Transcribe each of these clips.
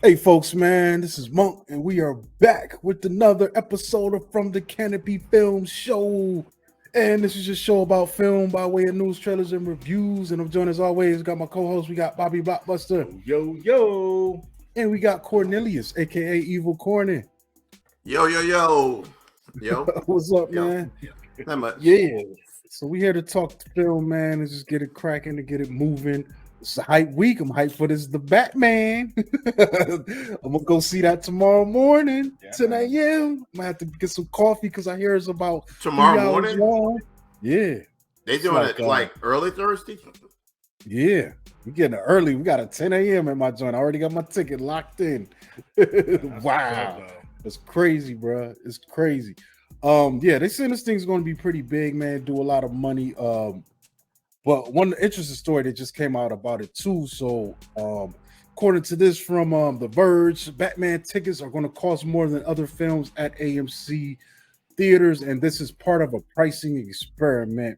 Hey folks, man, this is Monk, and we are back with another episode of From the Canopy Film Show. And this is a show about film by way of news, trailers, and reviews. And I'm joined as always. Got my co-host. We got Bobby Blockbuster. Yo. And we got Cornelius, aka Evil Corny. Yo. What's up, man? Not much. Yeah. So we here to talk film, man, and just get it cracking and get it moving. It's a hype week. I'm hyped for this. The Batman. I'm gonna go see that tomorrow morning, 10 a.m. I'm gonna have to get some coffee because I hear it's about tomorrow morning. Long. Yeah, they doing it like early Thursday. Yeah, we getting it early. We got a 10 a.m. at my joint. I already got my ticket locked in. Wow, it's crazy, bro. It's crazy. Yeah, they saying this thing's going to be pretty big, man. Do a lot of money. But one interesting story that just came out about it too. So, according to this from The Verge, Batman tickets are going to cost more than other films at AMC theaters, and this is part of a pricing experiment.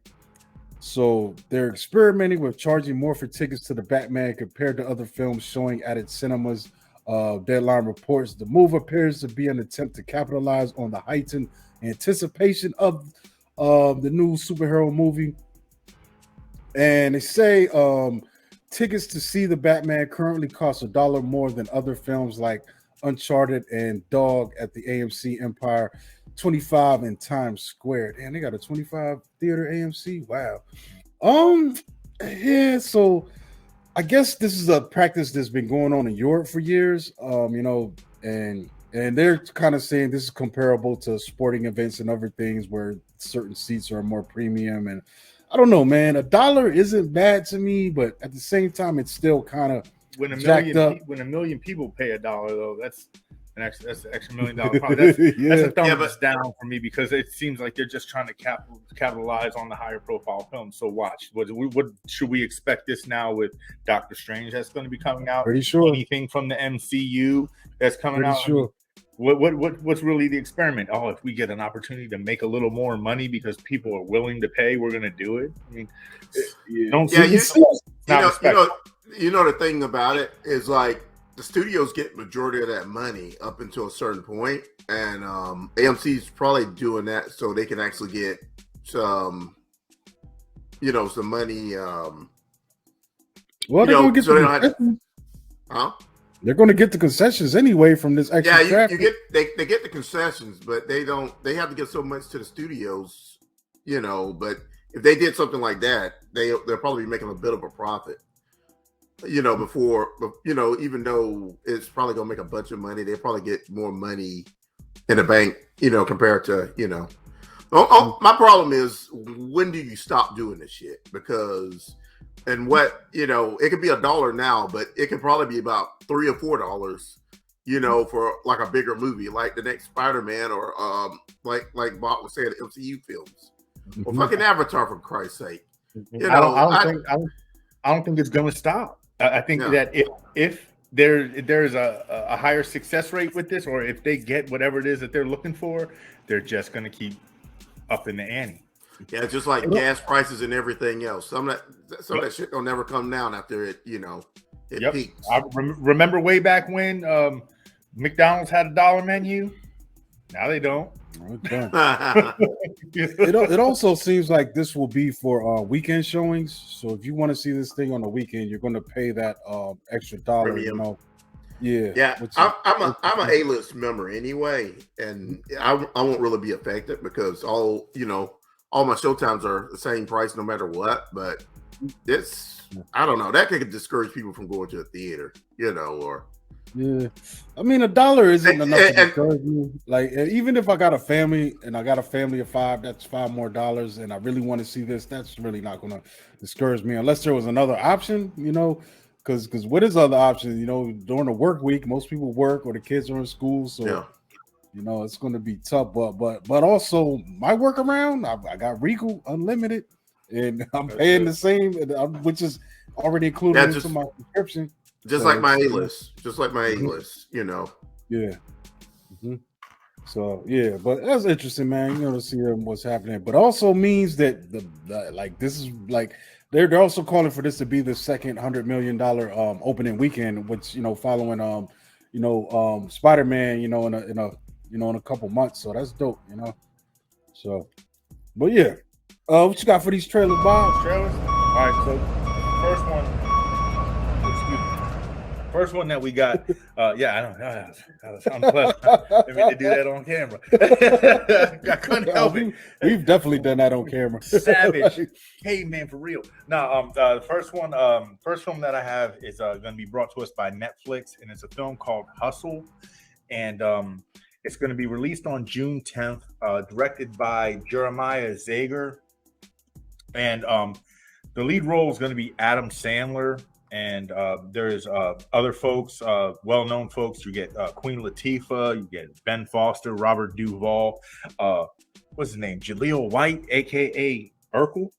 So they're experimenting with charging more for tickets to the Batman compared to other films showing at its cinemas. Deadline reports the move appears to be an attempt to capitalize on the heightened anticipation of the new superhero movie. And they say tickets to see the Batman currently cost $1 more than other films like Uncharted and Dog at the AMC Empire 25 in Times Square. Damn, they got a 25 theater AMC. Wow. Yeah, so I guess this is a practice that's been going on in Europe for years. And they're kind of saying this is comparable to sporting events and other things where certain seats are more premium. And I don't know, man. $1 isn't bad to me, but at the same time, it's still kind of jacked up. When a million people pay $1, though, that's an extra $1 million. That's a thumbs down for me because it seems like they're just trying to capitalize on the higher profile films. So watch. What should we expect this now with Doctor Strange that's going to be coming out? Pretty sure. Anything from the MCU that's coming out? Sure. What's really the experiment? Oh, if we get an opportunity to make a little more money because people are willing to pay, we're going to do it. I mean, you know the thing about it is like the studios get majority of that money up until a certain point, and AMC's probably doing that so they can actually get some money. Well, they're going to get They're going to get the concessions anyway from this extra traffic. They get the concessions, but they don't. They have to get so much to the studios, But if they did something like that, they'll probably be making a bit of a profit, before, even though it's probably going to make a bunch of money, they'll probably get more money in the bank, compared to, my problem is, when do you stop doing this shit? Because, and what, it could be $1 now, but it could probably be about $3 or $4, for like a bigger movie, like the next Spider-Man or like Bob was saying, the MCU films, or fucking Avatar, for Christ's sake. I don't think it's going to stop. I think that if there's a higher success rate with this, or if they get whatever it is that they're looking for, they're just going to keep up in the ante. Yeah, just like gas prices and everything else. Some of that shit don't never come down after it, it peaks. I remember way back when McDonald's had $1 menu. Now they don't. It also seems like this will be for weekend showings. So if you want to see this thing on the weekend, you're going to pay that extra $1. Yeah. I'm an A-list member anyway, and I won't really be affected because all my showtimes are the same price no matter what. But I don't know, that could discourage people from going to a theater, or. Yeah, I mean $1 isn't enough to discourage me. Like, even if I got a family and I got a family of 5, that's $5 more, and I really want to see this. That's really not going to discourage me unless there was another option, Because what is other option? During the work week, most people work or the kids are in school, so it's going to be tough. But also my workaround, I got Regal Unlimited, and I'm paying the same, which is already included into my subscription. Just like my A-list. Yeah. Mm-hmm. So yeah, but that's interesting, man. To see what's happening, but also means that this is like they're also calling for this to be the second $100 million opening weekend, which following Spider-Man, in a couple months. So that's dope, So, but yeah, what you got for these trailers, Bob? Trailers. All right, so first one. Excuse me. First one that we got. I don't know. That was unpleasant. I mean to do that on camera. I couldn't help it. We've definitely done that on camera. Savage. Hey man, for real. No, the first film that I have is going to be brought to us by Netflix, and it's a film called Hustle, and it's going to be released on June 10th. Directed by Jeremiah Zager, and the lead role is going to be Adam Sandler. And there's other folks, well-known folks. You get Queen Latifah, you get Ben Foster, Robert Duvall, what's his name? Jaleel White, aka Urkel.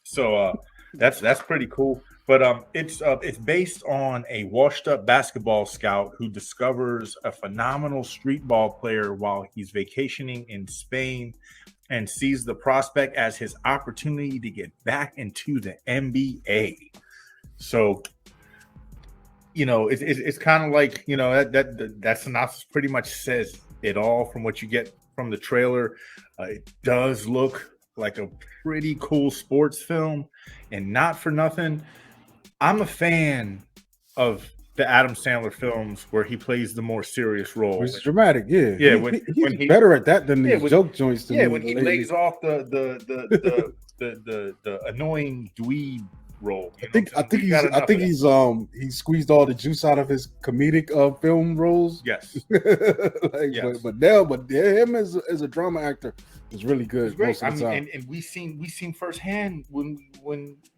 So that's pretty cool. But it's based on a washed-up basketball scout who discovers a phenomenal street ball player while he's vacationing in Spain, and sees the prospect as his opportunity to get back into the NBA. So, it's kind of like, that synopsis pretty much says it all from what you get from the trailer. It does look like a pretty cool sports film, and not for nothing, I'm a fan of the Adam Sandler films where he plays the more serious role. It's dramatic, yeah. Yeah, he's better at that than these joke joints. When he lays off the annoying dweeb role. I think he's he squeezed all the juice out of his comedic film roles. Yes. Yes. But him as a drama actor is really good most of the time. And we seen firsthand when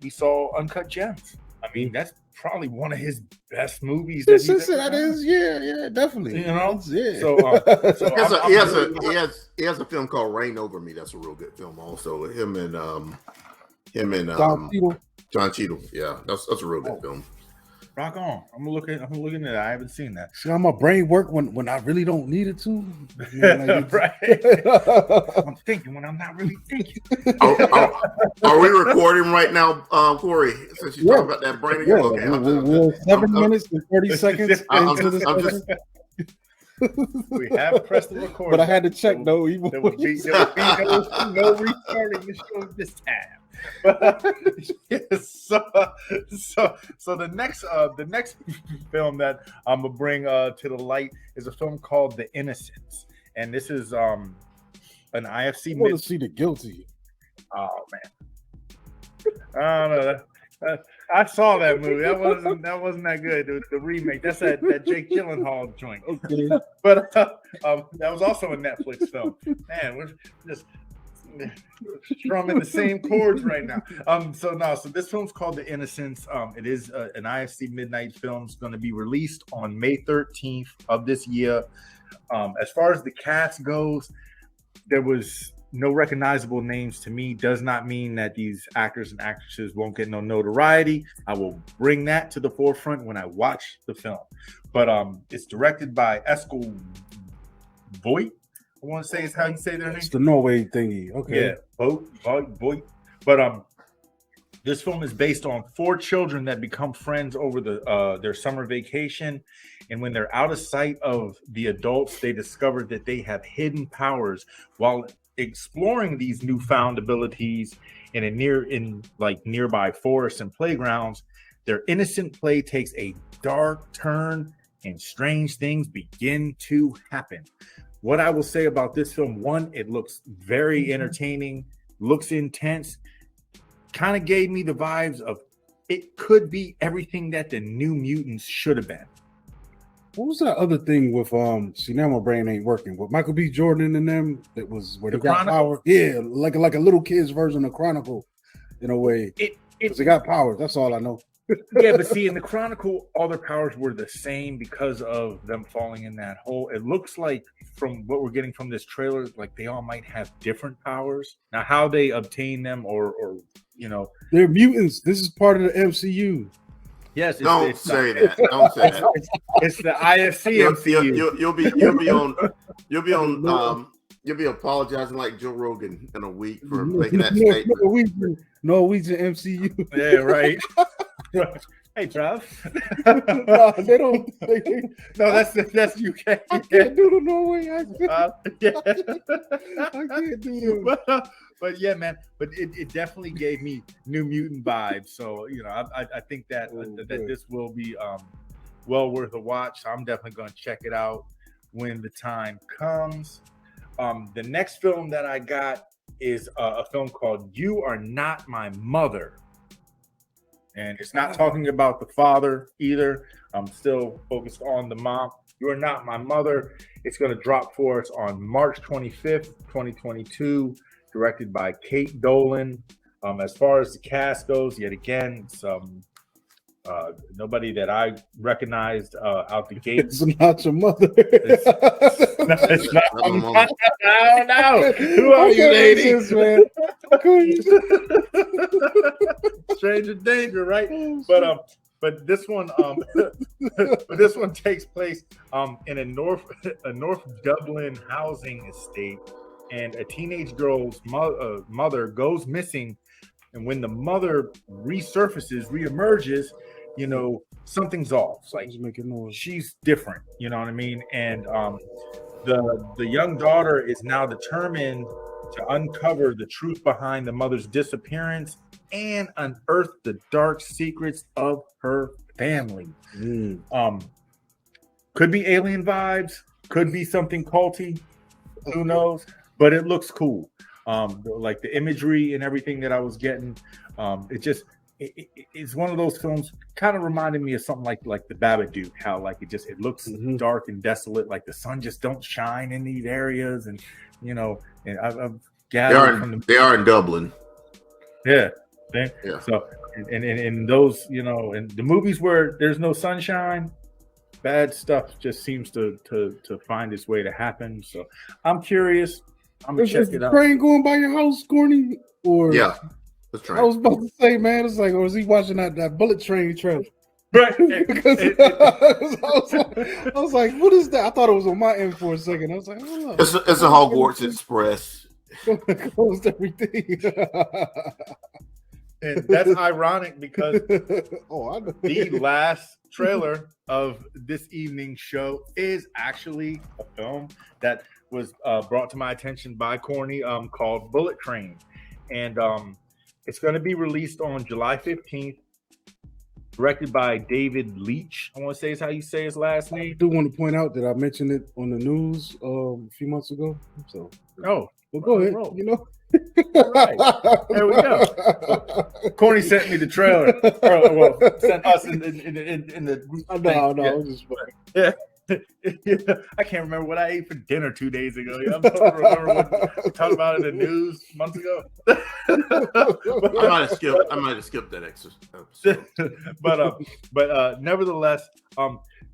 we saw Uncut Gems. I mean, that's probably one of his best movies. That is, yeah, definitely. Yeah. So he has a film called Reign Over Me. That's a real good film. Also, him and John Cheadle. Yeah, that's a real good film. Rock on. I'm looking at it. I haven't seen that. See how my brain work when I really don't need it to. Right. I'm thinking when I'm not really thinking. Are we recording right now, Cory? Since you talk about that brain, we're 7 minutes and 30 seconds into this. We have pressed the record, but I had to check. There would be no restarting the show this time. So the next film that I'm gonna bring to the light is a film called The Innocents, and this is an IFC. I want to see The Guilty. Oh man, I don't know. I saw that movie. That wasn't that good. The remake. That's that Jake Gyllenhaal joint. Okay. But that was also a Netflix film. Man, we're just strumming the same chords right now. So this film's called The Innocents. It is an IFC midnight film. It's going to be released on May 13th of this year. As far as the cast goes, there was no recognizable names to me. Does not mean that these actors and actresses won't get no notoriety. I will bring that to the forefront when I watch the film. But it's directed by Eskil Voigt. I want to say is how you say their name. It's the Norway thingy. Okay. Yeah, Voigt. But this film is based on 4 children that become friends over their summer vacation, and when they're out of sight of the adults, they discover that they have hidden powers while exploring these newfound abilities in nearby forests and playgrounds. Their innocent play takes a dark turn, and strange things begin to happen. What I will say about this film, one, it looks very entertaining, looks intense, kind of gave me the vibes of it could be everything that the New Mutants should have been. What was that other thing with see now my brain ain't working with Michael B. Jordan and them? That was where they got power. Yeah, like a little kid's version of Chronicle, in a way. They got powers. That's all I know. Yeah, but see, in the Chronicle, all their powers were the same because of them falling in that hole. It looks like, from what we're getting from this trailer, like they all might have different powers. Now, how they obtain them, or they're mutants. This is part of the MCU. Yes, Don't say that. Don't say that. It's the IFC MCU. You'll be apologizing like Joe Rogan in a week for making that statement. Norwegian MCU. Yeah, right. Hey, Trav. No, they don't. No, that's UK. I can't do the Norway accent. Yeah. I can't do them. But yeah, man. But it definitely gave me New Mutant vibes. So I think that that this will be well worth a watch. So I'm definitely going to check it out when the time comes. The next film that I got is a film called You Are Not My Mother. And it's not talking about the father either. I'm still focused on the mom. You Are Not My Mother. It's going to drop for us on March 25th, 2022, directed by Kate Dolan. As far as the cast goes, yet again, it's nobody that I recognized out the gate. It's not your mother. It's not my mother. I don't know. Who are you, lady? Man. Stranger danger, right? But this one, this one takes place in a North Dublin housing estate, and a teenage girl's mother goes missing, and when the mother reemerges, something's off. Like she's different, you know what I mean? And the young daughter is now determined to uncover the truth behind the mother's disappearance and unearth the dark secrets of her family. Could be alien vibes, could be something culty, who knows? But it looks cool. Like the imagery and everything that I was getting, it's one of those films. Kind of reminded me of something like the Babadook. How it looks dark and desolate, like the sun just don't shine in these areas, and and I've gathered they are in Dublin. Yeah. Yeah. So and those in the movies where there's no sunshine, bad stuff just seems to find its way to happen. So I'm curious. I'm gonna check it out. Train going by your house, Corny? Or yeah, that's right. I was about to say, man, it's like, or is he watching that bullet train trailer? Right. Because I was like, what is that? I thought it was on my end for a second. I was like, oh, it's a Hogwarts Express. Closed everything. And that's ironic because the last trailer of this evening's show is actually a film that was brought to my attention by Corny called Bullet Train. And it's going to be released on July 15th, directed by David Leitch. I want to say is how you say his last name. I do want to point out that I mentioned it on the news a few months ago. So, well, go ahead. All right. There we go. Corny sent me the trailer. Sent us in the. No, just yeah. I can't remember what I ate for dinner 2 days ago. I'm supposed to remember what we talked about in the news months ago. I might have skipped that episode. But nevertheless,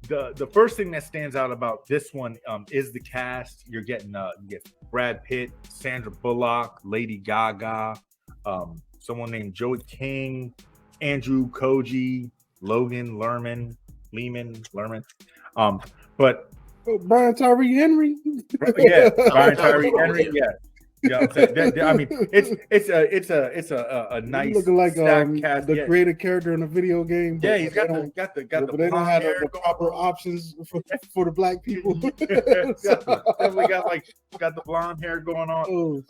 the first thing that stands out about this one is the cast. You're getting you get Brad Pitt, Sandra Bullock, Lady Gaga, someone named Joey King, Andrew Koji, Logan Lerman. But Brian Tyree Henry. Yeah, Brian Tyree Henry. Yeah. Yeah, I'm saying, I mean, it's a nice looking like cast. The creative character in a video game. Yeah, he's got the but they don't have the proper options for the black people. Definitely got the blonde hair going on.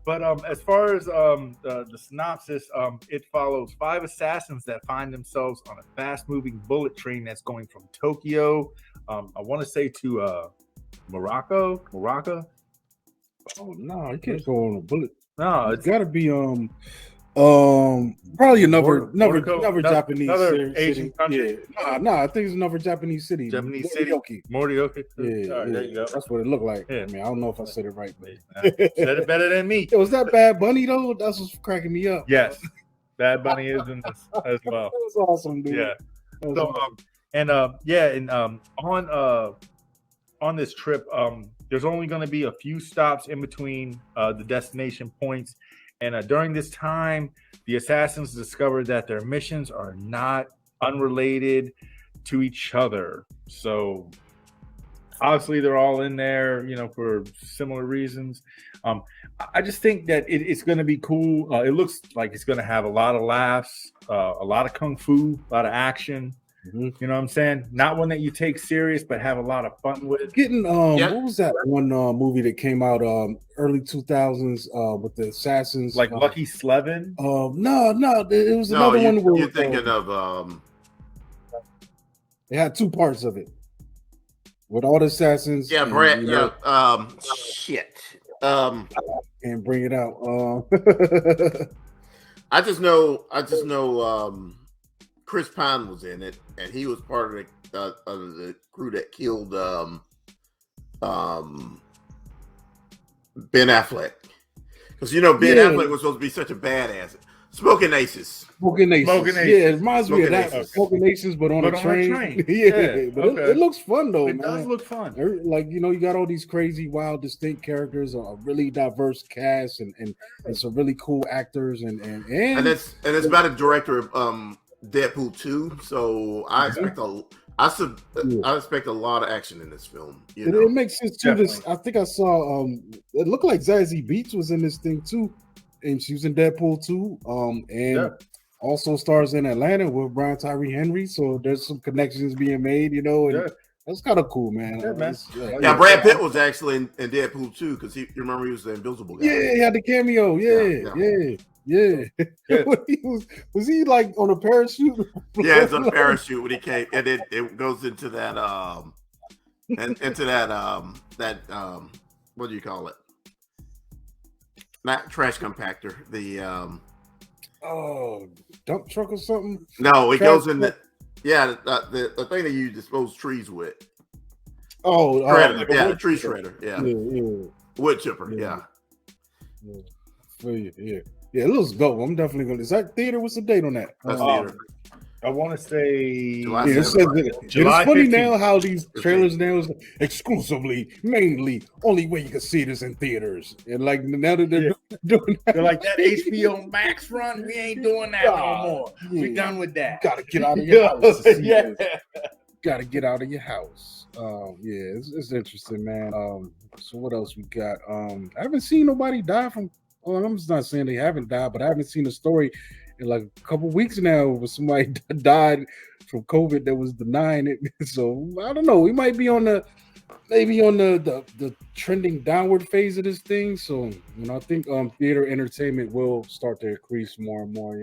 But as far as the synopsis, it follows 5 assassins that find themselves on a fast-moving bullet train that's going from Tokyo, I want to say to Morocco. Oh no, you can't go on a bullet. No, it's got to be probably another Japanese Asian city. country. Yeah. No, I think it's another Japanese city. Morioki. Yeah, right, there you go. That's what it looked like. Yeah. I mean, I don't know if I said it right, but said it better than me. Was that Bad Bunny though? That's what's cracking me up. Yes, Bad Bunny is in this as well. That was awesome, dude. Yeah. So on this trip, there's only going to be a few stops in between the destination points. And during this time, the assassins discover that their missions are not unrelated to each other. So Obviously, they're all in there, for similar reasons. I just think that it's going to be cool. It looks like it's going to have a lot of laughs, a lot of kung fu, a lot of action. You know what I'm saying? Not one that you take serious, but have a lot of fun with. Getting what was that one movie that came out early 2000s with the assassins? Like Lucky Slevin? No, it was another one. Where, you're thinking of it had two parts of it with all the assassins. Yeah, Brad. Shit. And bring it out. I just know. Chris Pine was in it, and he was part of the crew that killed Ben Affleck. Because Ben Affleck was supposed to be such a badass. Smoking Aces. Yeah, it reminds me of that. Smoking Aces, but on a train. Yeah, but it looks fun though. It does look fun. Like you got all these crazy, wild, distinct characters, a really diverse cast, and some really cool actors, and it's about a director of Deadpool 2, so I expect I expect a lot of action in this film. It makes sense too. I think I saw it looked like Zazie Beetz was in this thing too, and she was in Deadpool 2. And also stars in Atlanta with Brian Tyree Henry. So there's some connections being made, and that's kind of cool, man. Brad Pitt was actually in Deadpool 2 because you remember he was the Invisible guy. Yeah, he had the cameo. Yeah. Was he like on a parachute? Yeah, it's on a parachute when he came, and it goes into that what do you call it? Not trash compactor. The dump truck or something. No, it goes in the thing that you dispose trees with. Shredder. Tree shredder. Yeah. Wood chipper. Yeah. Yeah, it looks dope. I'm definitely going to. Is that theater? What's the date on that? That's theater. I want to say July. It's funny now how these trailers now is exclusively, mainly, only way you can see this in theaters. And like now that they're doing that, they're like that HBO Max run, we ain't doing that no more. We done with that. Gotta get out of your house. Gotta get out of your house. It's interesting, man. So what else we got? I haven't seen nobody die from. Well, I'm just not saying they haven't died, but I haven't seen a story in like a couple weeks now where somebody died from COVID that was denying it. So I don't know. We might be on the trending downward phase of this thing. So I think theater entertainment will start to increase more and more.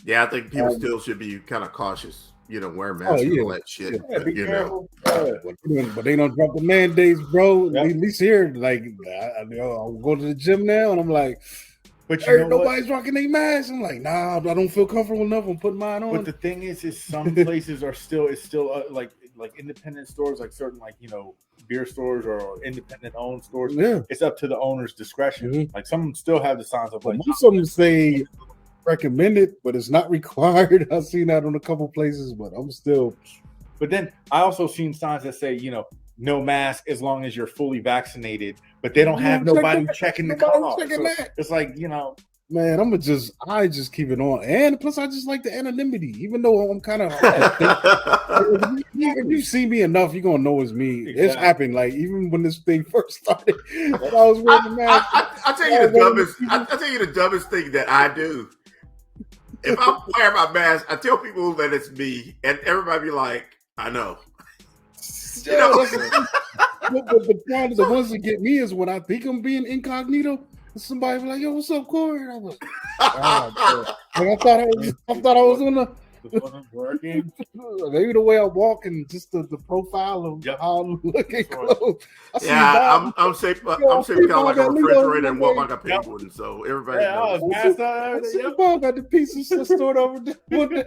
Yeah, I think people still should be kind of cautious. Wear masks and all that shit. Yeah, be careful. But they don't drop the mandates, bro. Yep. At least here, like, I'll go to the gym now, and I'm like, but nobody's rocking their masks. I'm like, nah, I don't feel comfortable enough. I'm putting mine on. But the thing is some places are still like independent stores, like certain beer stores or independent owned stores. Yeah, it's up to the owner's discretion. Mm-hmm. Like some still have the signs of like most of them say recommended, but it's not required. I've seen that on a couple places, but I'm still. But then I also seen signs that say, no mask as long as you're fully vaccinated, but they don't have nobody checking the car. So it's like, man, I just keep it on. And plus I just like the anonymity, even though I'm kind of if you see me enough, you're gonna know it's me. Exactly. It's happened. Like even when this thing first started, when I was wearing the mask. I'll tell you the dumbest thing that I do. If I'm wearing my mask, I tell people that it's me, and everybody be like, I know. But the problem, the ones that get me is when I think I'm being incognito, and somebody be like, yo, what's up, Cory? And I'm like, I thought I was on the working. Maybe the way I walk and just the profile of how I'm looking close. I'm shaped kind of like a refrigerator and walk like a penguin. So everybody knows. Bob got the pieces stored over there. I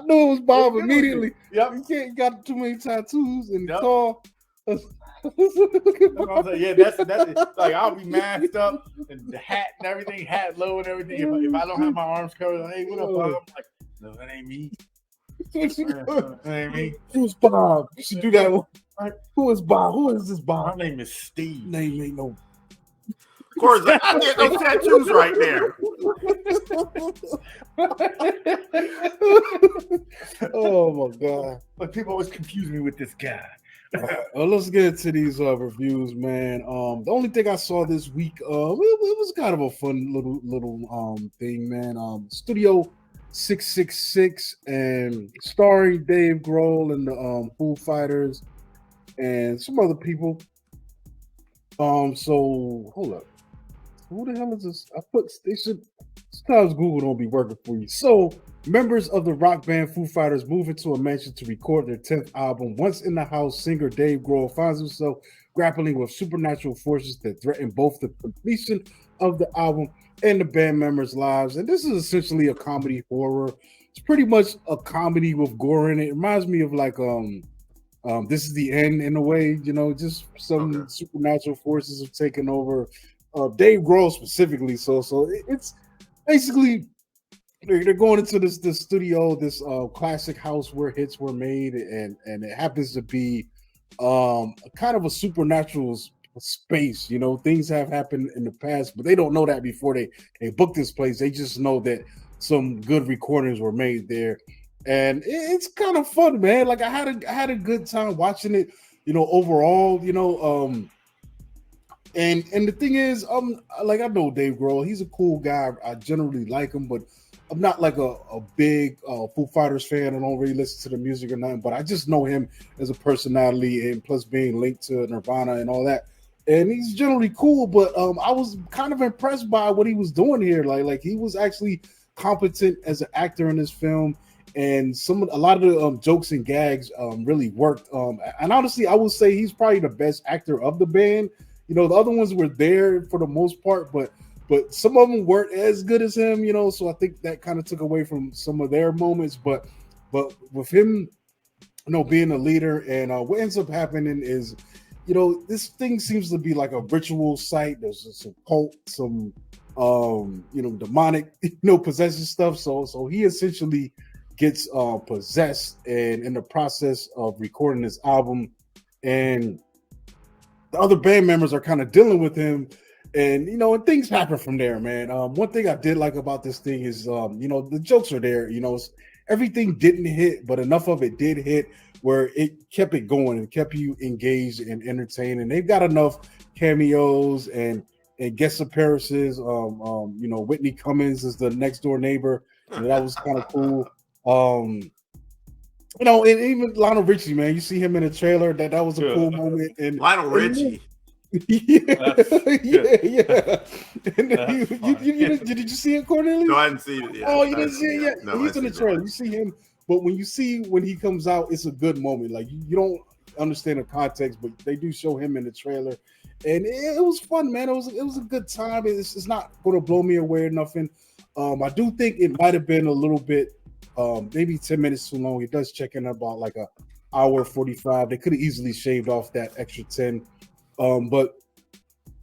knew it was Bob immediately. Yep. You got too many tattoos and tall. That's it. Like I'll be masked up and the hat and everything, hat low and everything. If I don't have my arms covered, like, hey, what up, Bob? I'm like, no, that ain't me. That ain't me. Who's Bob? You should do that one. Who is Bob? Who is this Bob? My name is Steve. Name ain't no. Of course, I get those tattoos right there. Oh my god! But people always confuse me with this guy. Well, let's get into these reviews, man. The only thing I saw this week, it was kind of a fun little thing, man. Studio 666 and starring Dave Grohl and the Foo Fighters and some other people. So hold up. Who the hell is this? Sometimes Google don't be working for you. So, members of the rock band Foo Fighters move into a mansion to record their 10th album. Once in the house, singer Dave Grohl finds himself grappling with supernatural forces that threaten both the completion of the album and the band members' lives. And this is essentially a comedy horror. It's pretty much a comedy with gore in it. It reminds me of like This Is the End in a way, just some supernatural forces have taken over Dave Grohl specifically. So it's basically they're going into this studio, this classic house where hits were made, and it happens to be kind of a supernatural space. Things have happened in the past, but they don't know that before they book this place. They just know that some good recordings were made there, and it's kind of fun, man. Like I had a good time watching it. Overall, And the thing is, like I know Dave Grohl, he's a cool guy. I generally like him, but I'm not like a big Foo Fighters fan. I don't really listen to the music or nothing, but I just know him as a personality and plus being linked to Nirvana and all that. And he's generally cool, but I was kind of impressed by what he was doing here. Like he was actually competent as an actor in this film, and a lot of the jokes and gags really worked. And honestly, I would say he's probably the best actor of the band. The other ones were there for the most part, but some of them weren't as good as him, so I think that kind of took away from some of their moments. But with him, being a leader, and what ends up happening is, this thing seems to be like a ritual site. There's some cult, some demonic, possession stuff. So he essentially gets possessed, and in the process of recording this album, and the other band members are kind of dealing with him, and and things happen from there, man. One thing I did like about this thing is, the jokes are there. Everything didn't hit, but enough of it did hit where it kept it going and kept you engaged and entertained. And they've got enough cameos and guest appearances. Whitney Cummings is the next door neighbor, and that was kind of cool. And even Lionel Richie, man, you see him in a trailer. That was a cool moment. And Lionel Richie, yeah. And did you see it, Cornelius? No, I didn't see it yet. Oh, you didn't see it yet? No, he's in the trailer. You see him, but when he comes out, it's a good moment. Like you don't understand the context, but they do show him in the trailer, and it was fun, man. It was a good time. It's not going to blow me away or nothing. I do think it might have been a little bit. Maybe 10 minutes too long. It does check in about like an hour 45. They could have easily shaved off that extra 10. But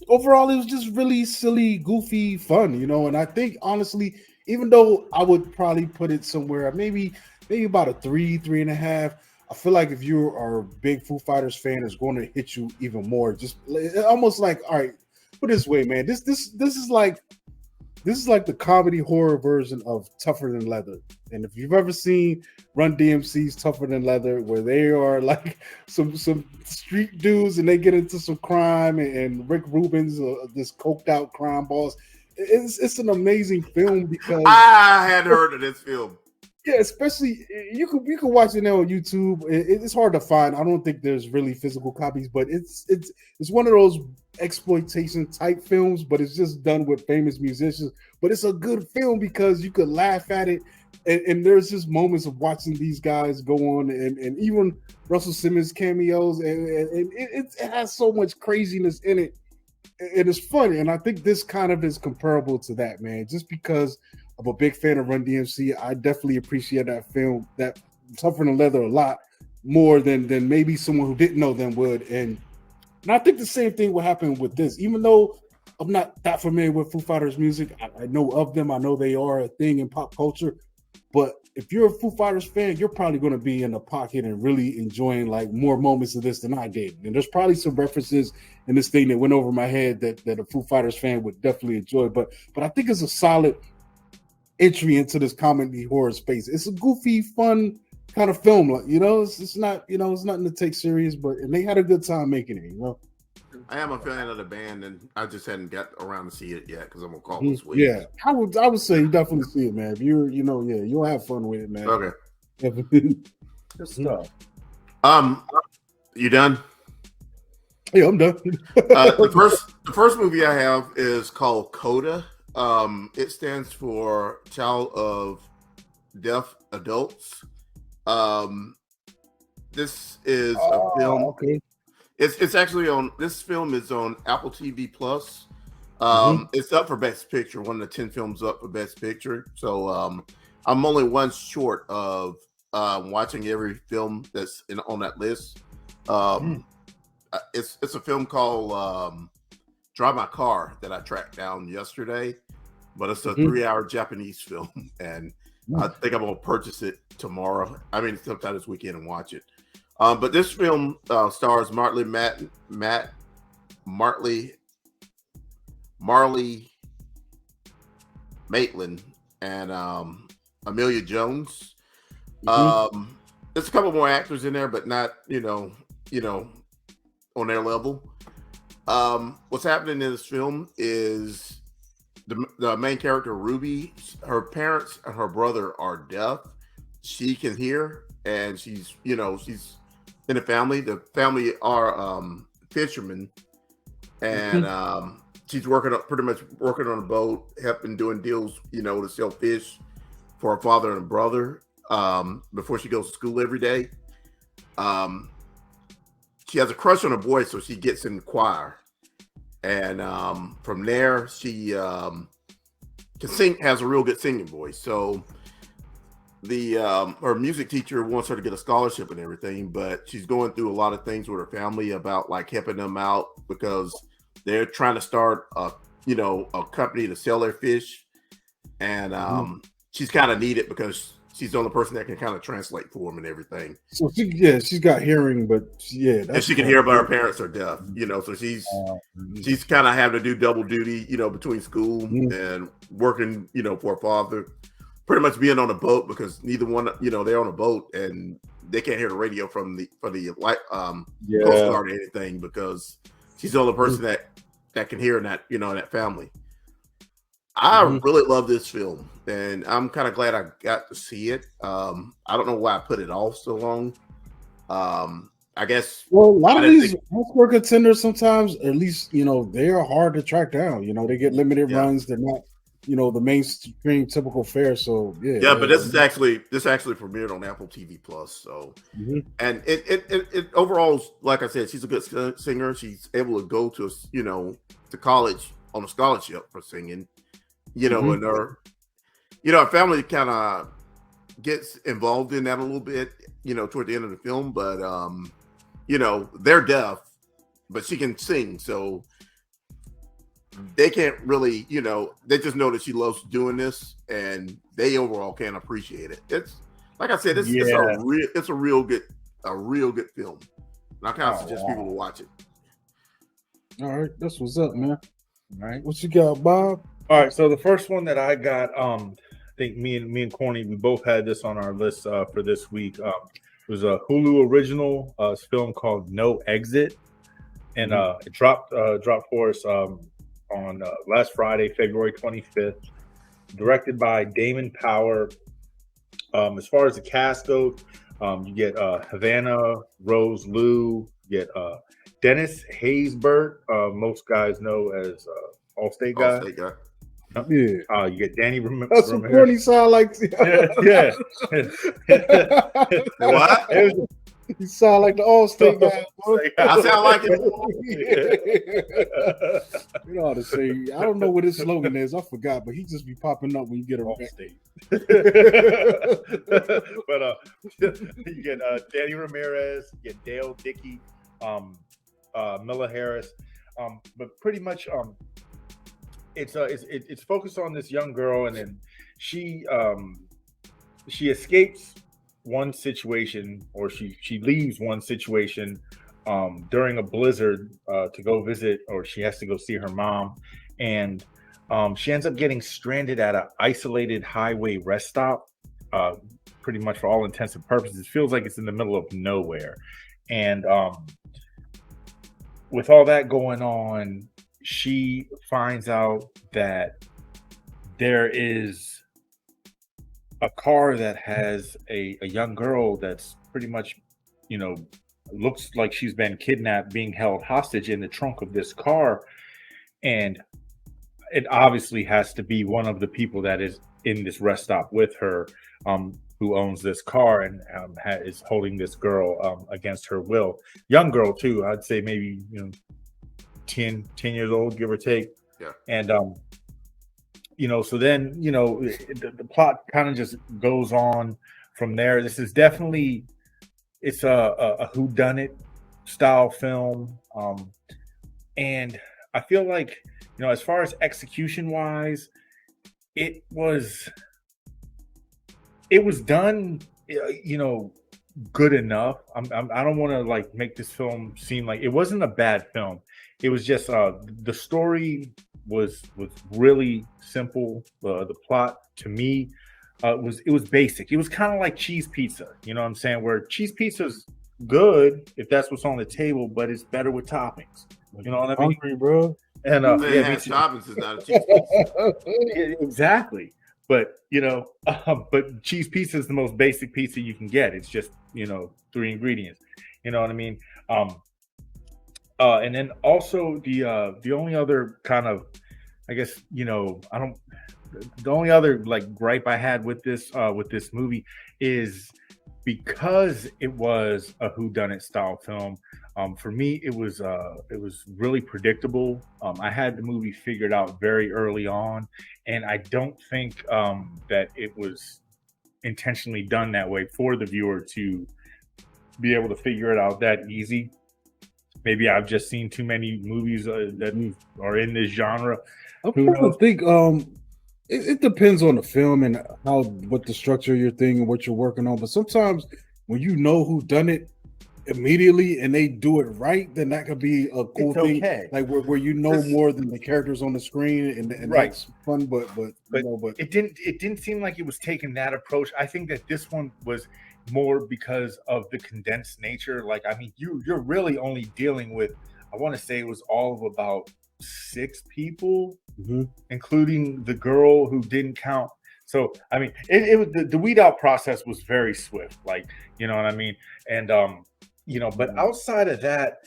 overall, it was just really silly, goofy fun, And I think honestly, even though I would probably put it somewhere, maybe about a 3.5. I feel like if you are a big Foo Fighters fan, it's going to hit you even more. Just almost like, all right, put it this way, man. This is like the comedy horror version of Tougher Than Leather. And if you've ever seen Run DMC's Tougher Than Leather, where they are like some street dudes and they get into some crime, and Rick Rubin's this coked out crime boss, it's an amazing film because I had heard of this film. Yeah, especially you can watch it now on YouTube. It's hard to find. I don't think there's really physical copies, but it's one of those exploitation type films, but it's just done with famous musicians. But it's a good film because you could laugh at it, and there's just moments of watching these guys go on, and even Russell Simmons cameos, and it has so much craziness in it, and it's funny. And I think this kind of is comparable to that, man. Just because I'm a big fan of Run DMC, I definitely appreciate that film, that Tougher Than Leather, a lot more than maybe someone who didn't know them would. And I think the same thing will happen with this. Even though I'm not that familiar with Foo Fighters music, I know of them. I know they are a thing in pop culture. But if you're a Foo Fighters fan, you're probably going to be in the pocket and really enjoying like more moments of this than I did. And there's probably some references in this thing that went over my head that a Foo Fighters fan would definitely enjoy. But I think it's a solid entry into this comedy horror space. It's a goofy, fun kind of film, like, you know, it's not, you know, it's nothing to take serious, and they had a good time making it, you know. I am a fan of the band, and I just hadn't got around to see it yet because I'm gonna call this week. Yeah, I would say you definitely see it, man. If you're, you know, yeah, you'll have fun with it, man. Okay. Good stuff. You done? Yeah, I'm done. The first movie I have is called Coda. It stands for Child of Deaf Adults. This is a film. Okay. It's actually on. This film is on Apple TV Plus. It's up for Best Picture. One of the 10 films up for Best Picture. So I'm only one short of watching every film that's on that list. It's a film called Drive My Car that I tracked down yesterday, but it's a 3-hour Japanese film, and I think I'm gonna purchase it tomorrow. I mean, sometime this weekend and watch it. But this film stars Marley Maitland and Amelia Jones. There's a couple more actors in there, but not you know on their level. What's happening in this film is the main character Ruby, her parents and her brother are deaf. She can hear, and she's in a family. The family are fishermen, and she's pretty much working on a boat, helping doing deals, to sell fish for her father and brother before she goes to school every day. She has a crush on a boy, so she gets in the choir, and from there she can sing. Has a real good singing voice. So her music teacher wants her to get a scholarship and everything, but she's going through a lot of things with her family about like helping them out because they're trying to start a company to sell their fish, and she's kind of needed because she's the only person that can kind of translate for them and everything. So she's got hearing, but and she can hear, but her parents are deaf. So she's kind of having to do double duty, between school and working, for her father. Pretty much being on a boat because neither one, they're on a boat and they can't hear the radio for the Coast Guard or anything because she's the only person that can hear in that, in that family. I really love this film, and I'm kind of glad I got to see it. I don't know why I put it off so long. I guess. Well, a lot of these Oscar contenders sometimes, at least, they are hard to track down. They get limited runs. They're not, the mainstream typical fare. So yeah. But this actually premiered on Apple TV Plus. So, and it overall, like I said, she's a good singer. She's able to go to to college on a scholarship for singing. And her family kind of gets involved in that a little bit, toward the end of the film. But they're deaf, but she can sing, so they can't really, they just know that she loves doing this, and they overall can appreciate it. It's like I said, it's a real good film. And I kind of suggest people to watch it. All right, that's what's up, man. All right, what you got, Bob? All right, so the first one that I got, I think me and Corny, we both had this on our list for this week. It was a Hulu original film called No Exit, and it dropped for us on last Friday, February 25th. Directed by Damon Power. As far as the cast goes, you get Havana Rose Liu, you get Dennis Haysbert, most guys know as Allstate guy. Yeah. You get Danny Ramirez. That's what Corny sound like. Yeah. What? You sound like the Allstate guy. I sound like it. You know how to say. I don't know what his slogan is. I forgot, but he just be popping up when you get a Allstate. But you get Danny Ramirez, you get Dale Dickey, Mila Harris, but pretty much it's focused on this young girl, and then she escapes one situation, or she leaves one situation during a blizzard to go visit, or she has to go see her mom, and she ends up getting stranded at an isolated highway rest stop. pretty much for all intents and purposes. It feels like it's in the middle of nowhere. And with all that going on, she finds out that there is a car that has a young girl that's pretty much, looks like she's been kidnapped, being held hostage in the trunk of this car. And it obviously has to be one of the people that is in this rest stop with her, who owns this car and is holding this girl against her will. Young girl too, I'd say maybe 10 years old, give or take. Yeah. And so then the plot kind of just goes on from there. This is definitely, it's a whodunit style film, and I feel like as far as execution wise, it was done good enough. I don't want to like make this film seem like it wasn't a bad film. It was just the story was really simple. The plot to me was basic. It was kind of like cheese pizza, you know what I'm saying? Where cheese pizza's good if that's what's on the table, but it's better with toppings. You know what I mean? Hungry, bro. And toppings is not a cheese pizza. Exactly. But but cheese pizza is the most basic pizza you can get. It's just 3 ingredients. You know what I mean? And then also the only other kind of, I guess, the only other like gripe I had with this movie is because it was a whodunit style film. For me, it was really predictable. I had the movie figured out very early on, and I don't think that it was intentionally done that way for the viewer to be able to figure it out that easy. Maybe I've just seen too many movies that are in this genre. I think it depends on the film and what the structure of your thing and what you're working on. But sometimes when you know who done it immediately and they do it right, then that could be a cool thing. Okay. Like where more than the characters on the screen, and right. That's fun. But it didn't seem like it was taking that approach. I think that this one was more because of the condensed nature. Like, I mean, you're really only dealing with, I want to say it was all of about 6 people, including the girl who didn't count. So, I mean, it was the weed out process was very swift, like, you know what I mean? And, but outside of that,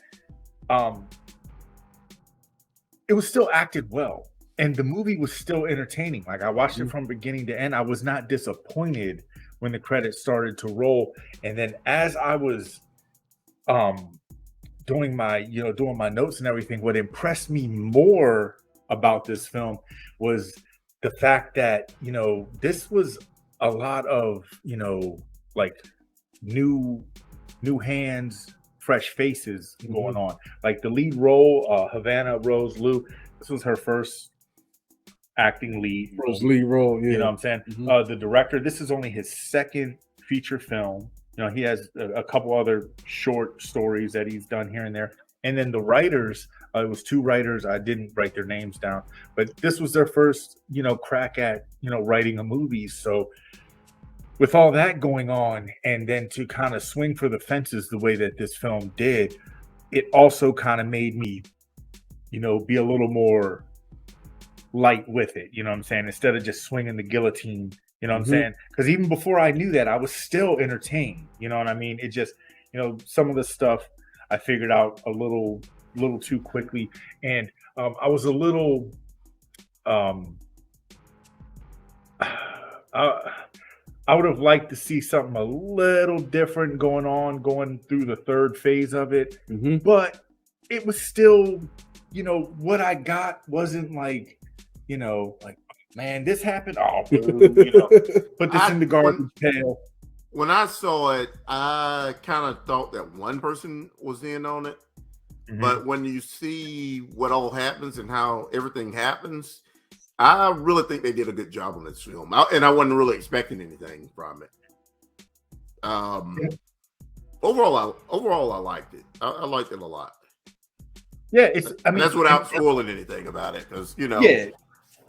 it was still acted well. And the movie was still entertaining. Like, I watched it from beginning to end. I was not disappointed when the credits started to roll. And then as I was doing my notes and everything, what impressed me more about this film was the fact that, this was a lot of, like new hands, fresh faces going on. Like the lead role, Havana Rose Liu, this was her first acting lead role. Yeah. You know what I'm saying? The director, this is only his second feature film. He has a couple other short stories that he's done here and there. And then the writers, it was 2 writers. I didn't write their names down, but this was their first, crack at, writing a movie. So with all that going on, and then to kind of swing for the fences the way that this film did, it also kind of made me, be a little more light with it. You know what I'm saying? Instead of just swinging the guillotine, you know what I'm saying? Because even before I knew that, I was still entertained. You know what I mean? It just, some of the stuff I figured out a little too quickly. And I was a little, I would have liked to see something a little different going through the third phase of it. But it was still, what I got wasn't like, like, man, this happened. Oh, put this in the garbage pail. When I saw it, I kind of thought that one person was in on it. But when you see what all happens and how everything happens, I really think they did a good job on this film. And I wasn't really expecting anything from it. Overall, I liked it. I liked it a lot. Yeah, that's without spoiling anything about it, because Yeah.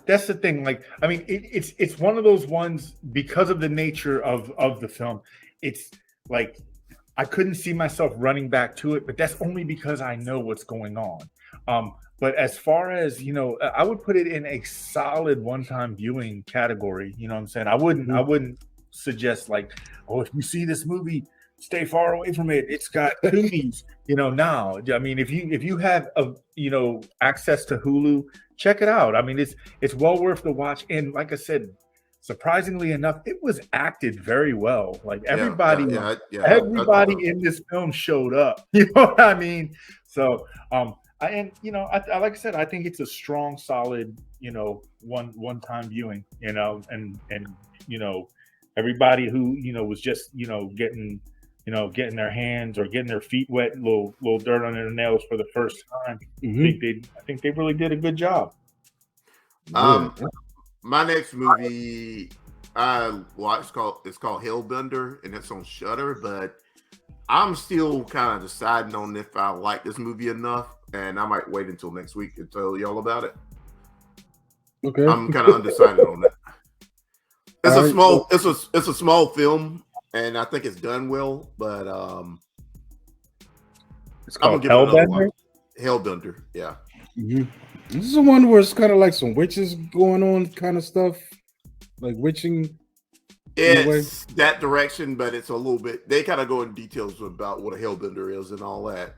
that's the thing. Like, I mean, it's one of those ones because of the nature of the film. It's like I couldn't see myself running back to it, but that's only because I know what's going on. But as far as I would put it in a solid one-time viewing category. You know what I'm saying? I wouldn't suggest like, oh, if you see this movie, stay far away from it. It's got Toonies. Now. I mean, if you have access to Hulu, check it out. I mean, it's well worth the watch. And like I said, surprisingly enough, it was acted very well. Like everybody in this film showed up. You know what I mean? So, like I said, I think it's a strong, solid, one-time viewing. And everybody who was just getting their hands or getting their feet wet, little dirt on their nails for the first time. I think they really did a good job. My next movie it's called Hellbender, and it's on Shudder, but I'm still kind of deciding on if I like this movie enough, and I might wait until next week to tell y'all about it. Okay. I'm kind of undecided on that. It's a small film, and I think it's done well, but it's called Hellbender. Hellbender, yeah. Mm-hmm. This is the one where it's kind of like some witches going on, kind of stuff, like witching. It's that direction, but it's a little bit. They kind of go in details about what a hellbender is and all that.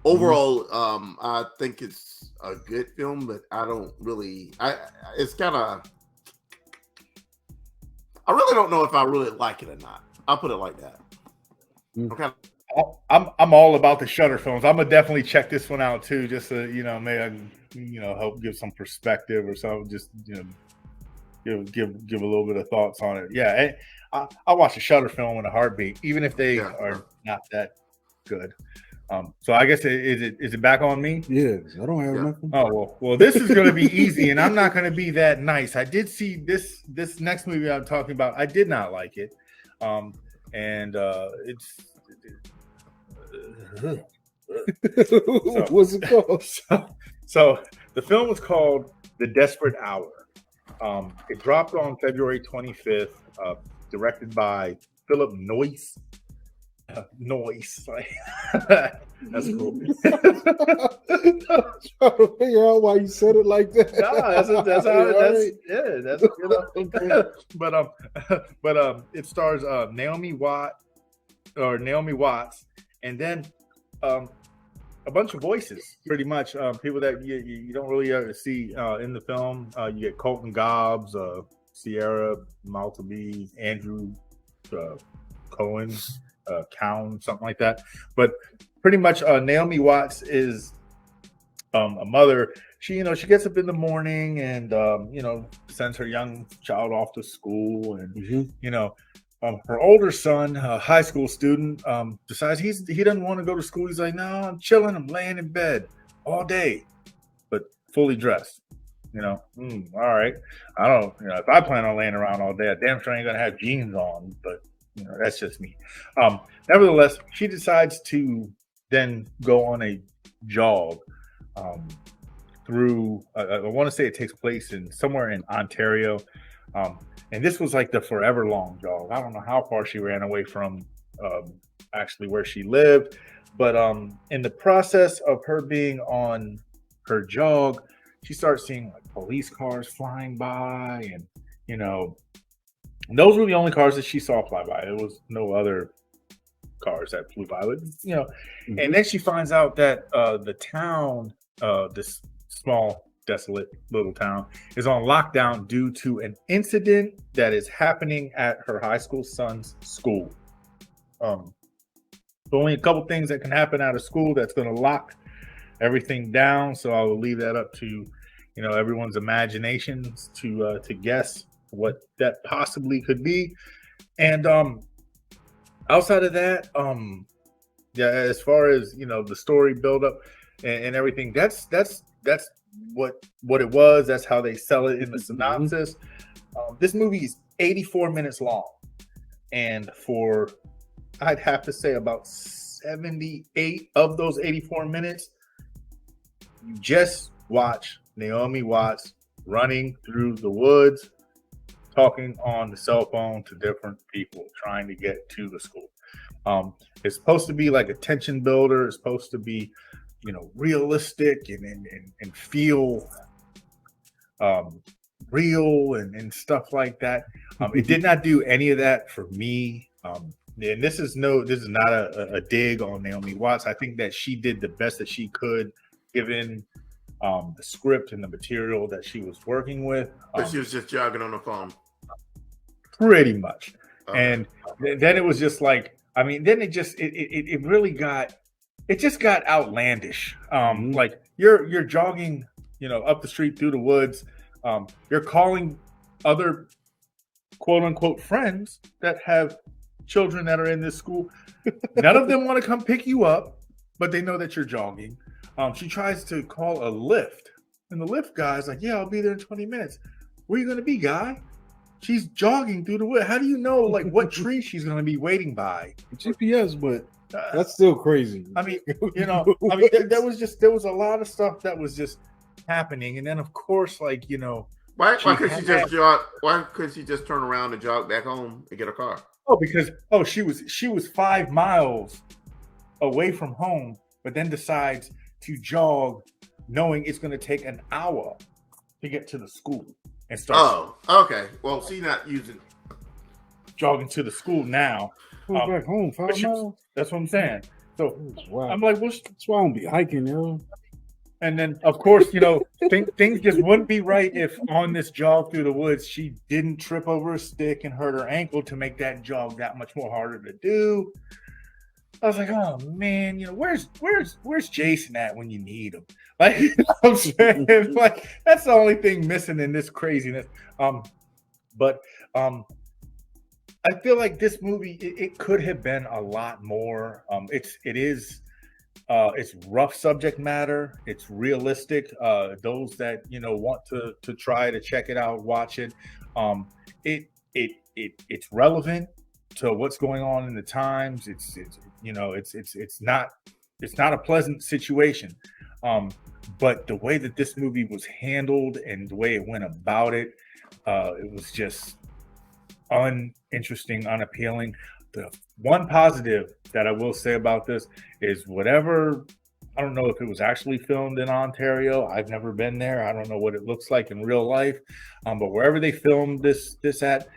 Overall, I think it's a good film, but I don't really. It's kind of. I really don't know if I really like it or not. I'll put it like that. I'm all about the Shudder films. I'm gonna definitely check this one out too, just to maybe I can, help give some perspective or something. Just give a little bit of thoughts on it. Yeah, I'll watch a Shudder film in a heartbeat, even if they are not that good. So I guess is it back on me? Yeah, I don't have nothing. Oh well, this is going to be easy, and I'm not going to be that nice. I did see this next movie I'm talking about. I did not like it, and it's. What's it called? So the film was called The Desperate Hour. It dropped on February 25th. Directed by Philip Noyce. Noise. That's cool. Trying to figure out why you said it like that. No, that's okay. But it stars Naomi Watts, and then a bunch of voices, pretty much people that you don't really ever see in the film. You get Colton Gobbs, Sierra Maltby, Andrew Cohen. Cowan, something like that. But pretty much Naomi Watts is a mother. She gets up in the morning and sends her young child off to school, and her older son, a high school student, decides he doesn't want to go to school. He's like, no, I'm chilling, I'm laying in bed all day, but fully dressed. All right. I don't if I plan on laying around all day, I damn sure ain't gonna have jeans on, but that's just me. Nevertheless, she decides to then go on a jog through. I want to say it takes place somewhere in Ontario, and this was like the forever long jog. I don't know how far she ran away from actually where she lived, but in the process of her being on her jog, she starts seeing like police cars flying by, and those were the only cars that she saw fly by. There was no other cars that flew by. And then she finds out that the town, this small, desolate little town, is on lockdown due to an incident that is happening at her high school son's school. There's only a couple things that can happen out of school that's going to lock everything down. So I will leave that up to everyone's imaginations to guess what that possibly could be. And outside of that, as far as the story build up and everything, that's what it was. That's how they sell it in the synopsis. This movie is 84 minutes long, and for I'd have to say about 78 of those 84 minutes, you just watch Naomi Watts running through the woods, talking on the cell phone to different people, trying to get to the school. It's supposed to be like a tension builder. It's supposed to be, realistic and feel real and stuff like that. It did not do any of that for me. And this is not a dig on Naomi Watts. I think that she did the best that she could, given the script and the material that she was working with. But she was just jogging on the phone. Pretty much. Okay. And then it was just like, then it really got outlandish. Like you're jogging, up the street through the woods. You're calling other quote unquote friends that have children that are in this school. None of them want to come pick you up, but they know that you're jogging. She tries to call a Lyft, and the Lyft guy's like, "Yeah, I'll be there in 20 minutes." Where are you going to be, guy? She's jogging through the woods. How do you know like what tree she's going to be waiting by? GPS, but that's still crazy. There was a lot of stuff that was just happening, and then of course, like why couldn't she just turn around and jog back home and get a car? Because she was 5 miles away from home, but then decides to jog, knowing it's going to take an hour to get to the school and start. Oh, okay. Well, she's not using jogging to the school now. Back home 5 miles. That's what I'm saying. So wow. I'm like, well, that's why I don't be hiking, And then, of course, things just wouldn't be right if on this jog through the woods, she didn't trip over a stick and hurt her ankle to make that jog that much more harder to do. I was like, oh man, where's Jason at when you need him? Like, I'm saying, like that's the only thing missing in this craziness. But I feel like this movie it could have been a lot more. It's rough subject matter. It's realistic. Those that want to try to check it out, watch it. It's relevant to what's going on in the times. It's not a pleasant situation. But the way that this movie was handled and the way it went about it was just uninteresting, unappealing. The one positive that I will say about this is I don't know if it was actually filmed in Ontario. I've never been there. I don't know what it looks like in real life. But wherever they filmed this at,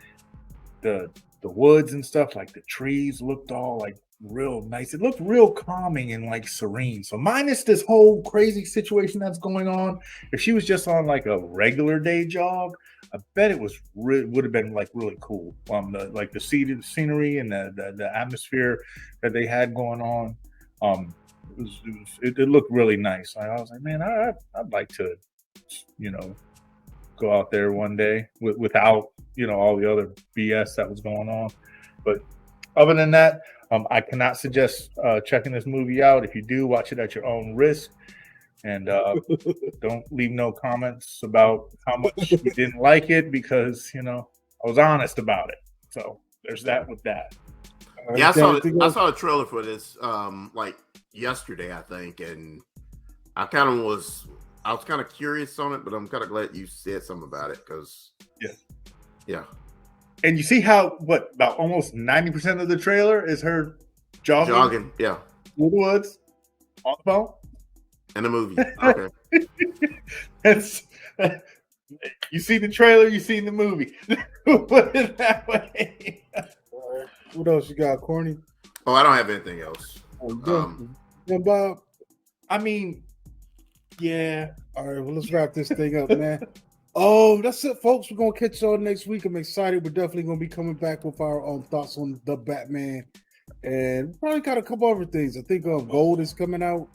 the woods and stuff, like the trees looked all like real nice. It looked real calming and like serene. So minus this whole crazy situation that's going on, if she was just on like a regular day jog, I bet it would have been like really cool. The scenery and the atmosphere that they had going on. It looked really nice. I was like, man, I'd like to, go out there one day without all the other BS that was going on. But other than that, I cannot suggest checking this movie out. If you do, watch it at your own risk. And don't leave no comments about how much you didn't like it, because I was honest about it. So there's that with that. Yeah, I saw a trailer for this like yesterday, I think, and I was kind of curious on it, but I'm kind of glad you said something about it because yeah. And you see how about almost 90% of the trailer is her jogging, yeah, through the woods on the phone. In the movie. Okay. You see the trailer, you seen the movie. Put it that way. What else you got, Corny? Oh, I don't have anything else. Bob? Yeah. All right, well, let's wrap this thing up, man. Oh, that's it, folks. We're going to catch y'all next week. I'm excited. We're definitely going to be coming back with our thoughts on The Batman. And probably got a couple other things. I think Gold is coming out.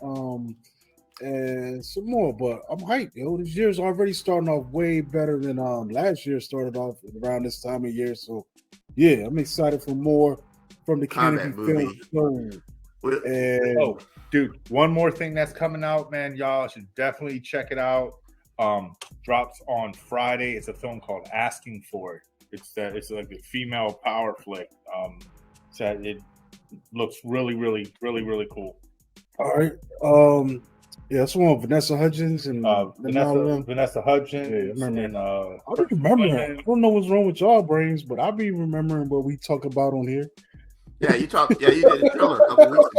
And some more, but I'm hyped, This year's already starting off way better than last year started off around this time of year. So yeah, I'm excited for more from the Canopy film. And dude, one more thing that's coming out, man. Y'all should definitely check it out. Drops on Friday. It's a film called Asking For It. It's like a female power flick. So it looks really, really, really, really cool. All right. Yeah, that's one with Vanessa Hudgens and Vanessa Hudgens. Yeah, I remember. And, I don't remember. I don't know what's wrong with y'all brains, but I be remembering what we talk about on here. Yeah, you talked. Yeah, you did a trailer a couple weeks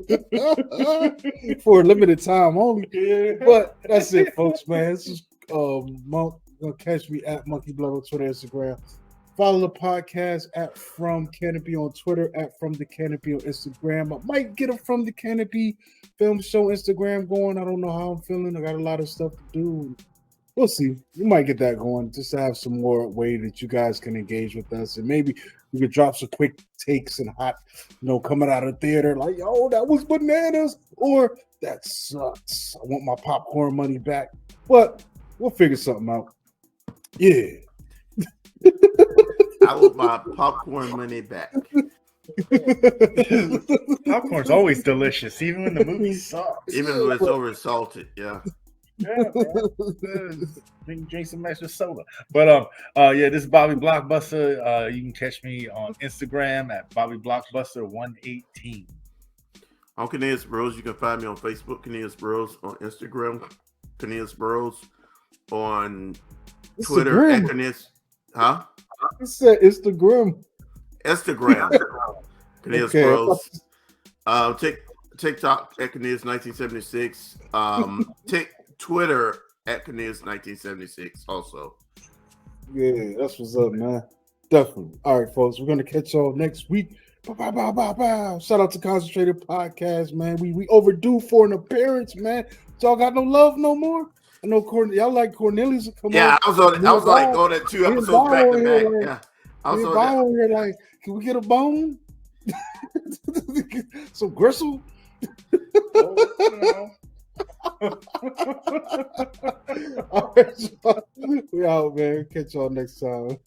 ago for a limited time only. Yeah. But that's it, folks. Man, this is Monk. You're gonna catch me at Monkey Blood on Twitter, Instagram. Follow the podcast at From Canopy on Twitter, at From the Canopy on Instagram. I might get a From the Canopy Film Show Instagram going. I don't know how I'm feeling. I got a lot of stuff to do. We'll see. We might get that going just to have some more way that you guys can engage with us, and maybe we could drop some quick takes and hot, coming out of the theater like, yo, that was bananas, or that sucks. I want my popcorn money back. But we'll figure something out. Yeah. I want my popcorn money back. Popcorn's always delicious, even when the movie sucks. Even when it's over salted, yeah. Yeah, drink some extra soda. But yeah, this is Bobby Blockbuster. You can catch me on Instagram at Bobby Blockbuster 118. I'm Cornelius Bros. You can find me on Facebook, Cornelius Bros, on Instagram, Cornelius Bros, on Twitter, at Cornelius. Huh? I said Instagram. Cornelius Bros. TikTok at Cornelius 1976. Twitter at Cornelius 1976 also. Yeah, that's what's up, man. Definitely. All right, folks. We're gonna catch y'all next week. Bye. Shout out to Concentrated Podcast, man. We overdue for an appearance, man. Y'all got no love no more. I know y'all like Cornelius. Come on. I was like going at 2 episodes back to back. Yeah. I was on here like, can we get a bone? Some gristle? All right, we out, man. Catch y'all next time.